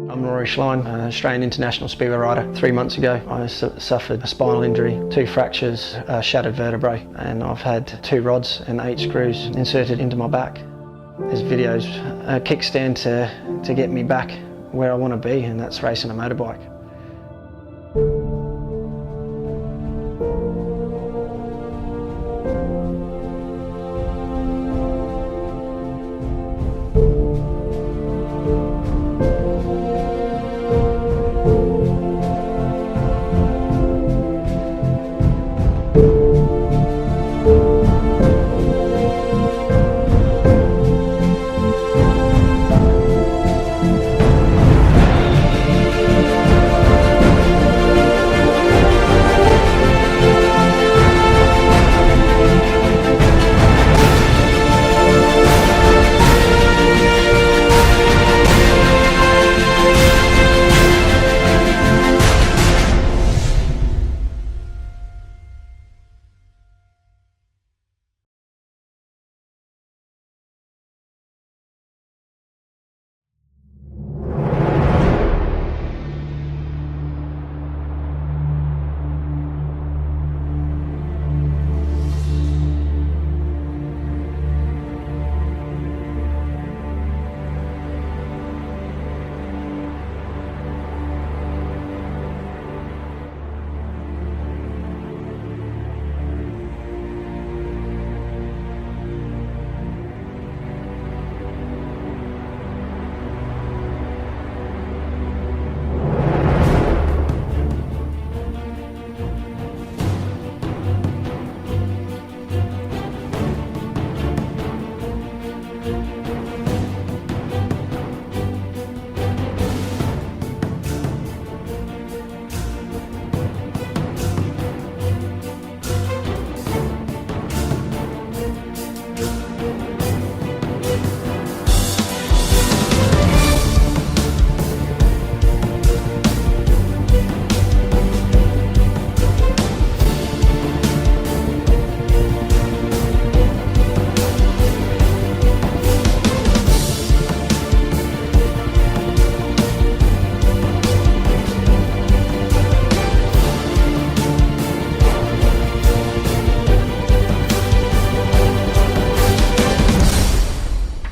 I'm Rory Schlein, an Australian international speedway rider. 3 months ago I suffered a spinal injury, 2 fractures, a shattered vertebrae, and I've had 2 rods and 8 screws inserted into my back. This video's a kickstand to get me back where I want to be, and that's racing a motorbike.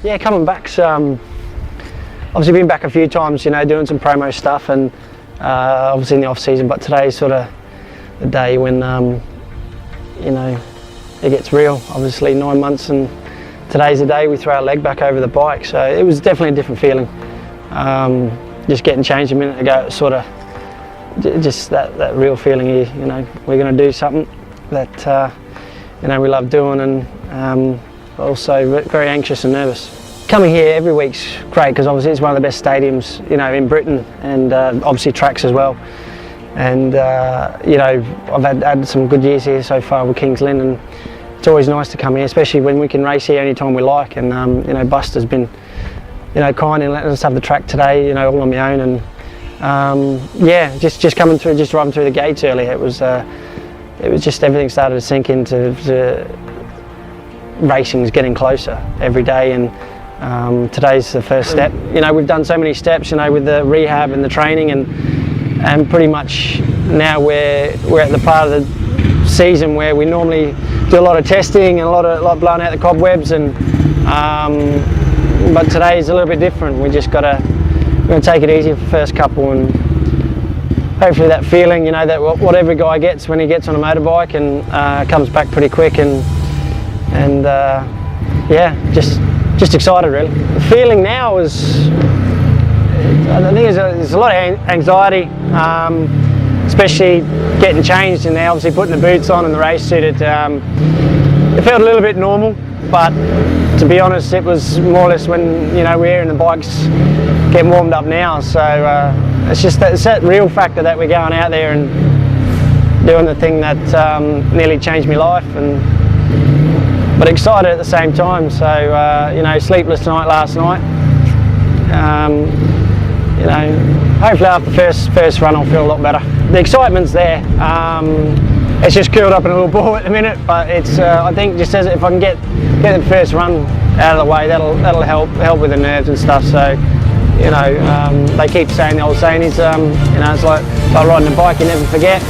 Yeah, coming back's obviously been back a few times, you know, doing some promo stuff, and obviously in the off season. But today's sort of the day when you know, it gets real. Obviously 9 months, and today's the day we throw our leg back over the bike. So it was definitely a different feeling. Just getting changed a minute ago, it was sort of just that real feeling here. You know, we're going to do something that you know, we love doing, and also very anxious and nervous. Coming here every week's great because obviously it's one of the best stadiums, you know, in Britain, and obviously tracks as well. And you know, I've had some good years here so far with Kings Lynn, and it's always nice to come here, especially when we can race here anytime we like. And you know, Buster's been, you know, kind in letting us have the track today, you know, all on my own. And yeah, just coming through, just driving through the gates earlier, it was just everything started to sink into racing's getting closer every day. And today's the first step. You know, we've done so many steps, you know, with the rehab and the training, and pretty much now we're at the part of the season where we normally do a lot of testing and a lot blowing out the cobwebs, and but today's a little bit different. We're gonna take it easy for the first couple, and hopefully that feeling, you know, that what every guy gets when he gets on a motorbike and comes back pretty quick, and yeah, just excited really. The feeling now is, I think there's a lot of anxiety, especially getting changed and now obviously putting the boots on and the race suit. It felt a little bit normal, but to be honest, it was more or less when, you know, we're here and the bike's getting warmed up now. So it's just that real factor that we're going out there and doing the thing that nearly changed my life, but excited at the same time. So you know, sleepless night last night. You know, hopefully after the first run I'll feel a lot better. The excitement's there. It's just curled up in a little ball at the minute, but it's I think just as if I can get the first run out of the way, that'll help with the nerves and stuff. So you know, they keep saying the old saying is, you know, it's like riding a bike, you never forget.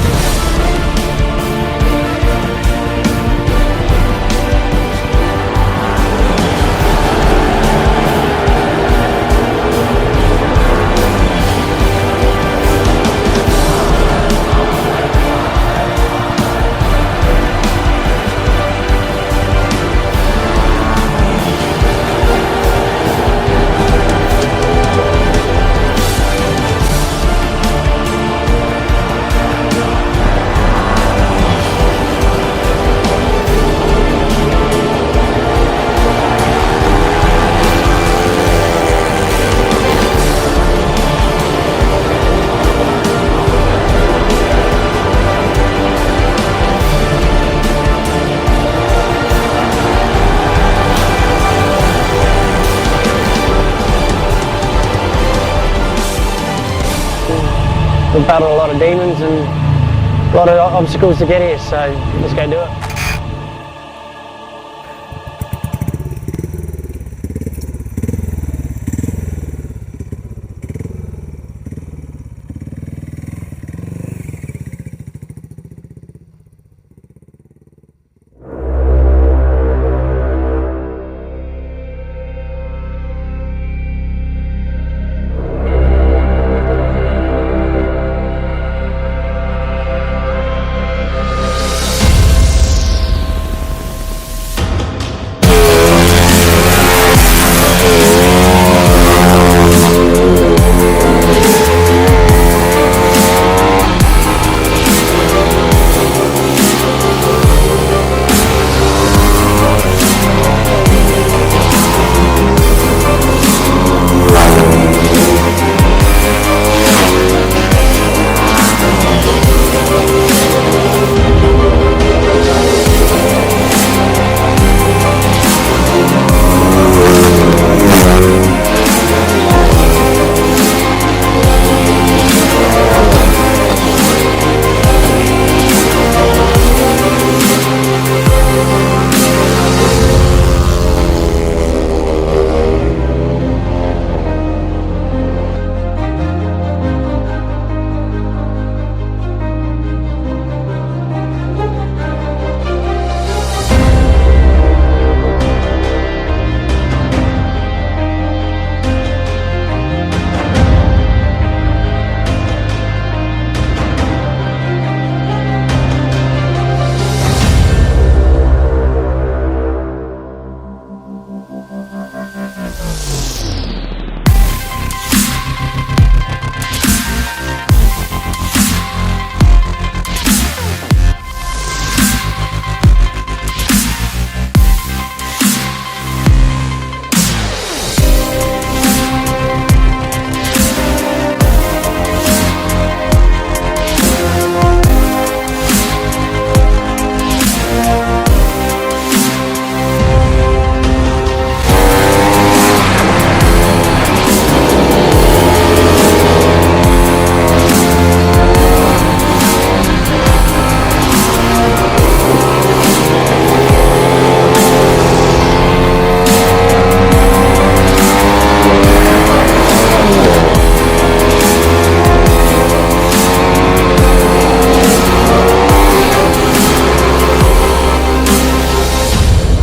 We've battled a lot of demons and a lot of obstacles to get here, so let's go do it.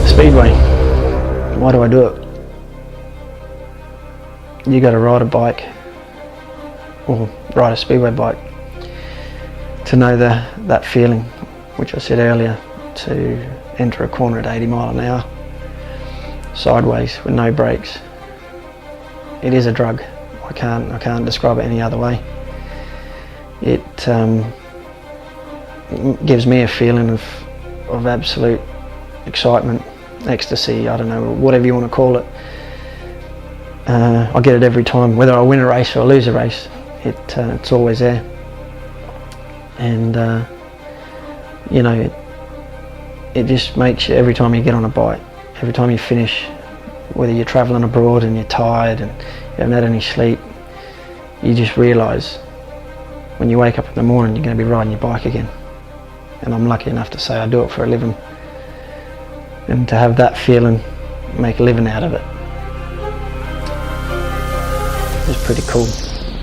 Speedway. Why do I do it? You got to ride a bike, or ride a speedway bike, to know that feeling, which I said earlier, to enter a corner at 80 mile an hour, sideways with no brakes. It is a drug. I can't describe it any other way. It gives me a feeling of absolute excitement, ecstasy, I don't know, whatever you want to call it. I get it every time, whether I win a race or lose a race. It's always there. And you know, it just makes you, every time you get on a bike, every time you finish, whether you're travelling abroad and you're tired and you haven't had any sleep, you just realise when you wake up in the morning you're going to be riding your bike again. And I'm lucky enough to say I do it for a living, and to have that feeling, make a living out of it. is pretty cool,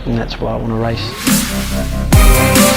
and that's why I want to race.